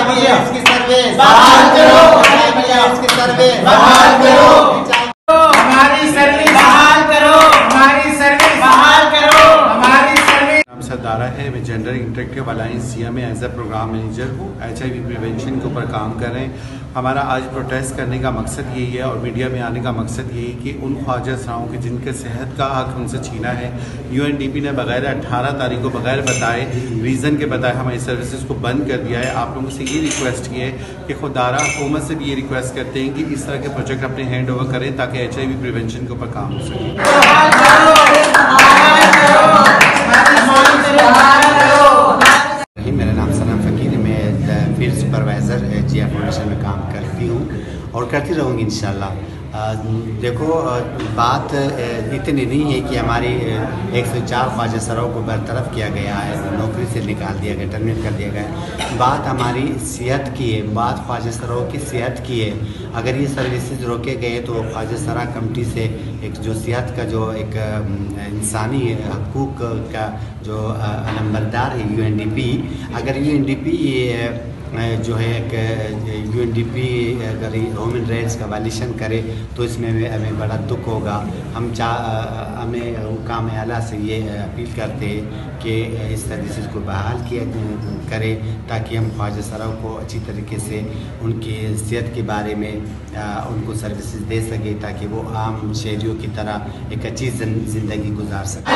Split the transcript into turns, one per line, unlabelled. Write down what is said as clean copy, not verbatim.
इसकी सर्विस बहाल करो, इसकी सर्विस बहाल करो, हमारी सर्विस बहाल करो, हमारी सर्विस बहाल करो, हमारी सर्विस।
नाम सरदारा है, मैं जेंडर इंटरेक्टिव अलायंस सिया में एज ए प्रोग्राम मैनेजर हूँ। HIV प्रिवेंशन के ऊपर काम कर रहे हैं। हमारा आज प्रोटेस्ट करने का मकसद यही है और मीडिया में आने का मकसद यही कि उन ख्वाजा सराओं की जिनके सेहत का हक उनसे छीना है, UNDP ने बगैर 18 तारीख को बगैर बताए रीज़न के बताए हमारी सर्विसेज को बंद कर दिया है। आप लोगों से ये रिक्वेस्ट की है कि खुदारा हुकूमत से भी ये रिक्वेस्ट करते हैं कि इस तरह के प्रोजेक्ट अपने हैंड ओवर करें ताकि HIV प्रिवेंशन के ऊपर काम हो सके।
मेरा नाम सलाम फ़कीर है, मैं फील्ड सुपरवाइज़र जिया फाउंडेशन में काम करती हूँ और करती रहूँगी इंशाल्लाह। देखो, बात इतनी नहीं है कि हमारी 104 ख्वाजा सराओं को बरतरफ किया गया है, नौकरी से निकाल दिया गया, टर्मिनेट कर दिया गया। बात हमारी सेहत की है, बात ख्वाजा सराओं की सेहत की है। अगर ये सर्विसेज रोके गए तो ख्वाजा सरा कमेटी से एक जो सेहत का जो एक इंसानी हकूक़ का जो नंबरदार है UNDP, अगर UNDP जो है एक UNDP अगर ह्यूमन राइट्स का वायलेशन करे तो इसमें हमें बड़ा दुख होगा। हमें हुकाम आला से ये अपील करते हैं कि इस सर्विसेज को बहाल किया करे ताकि हम ख्वाजा सराओं को अच्छी तरीके से उनकी सेहत के बारे में उनको सर्विसेज दे सके ताकि वो आम शहरियों की तरह एक अच्छी ज़िंदगी गुजार सकें।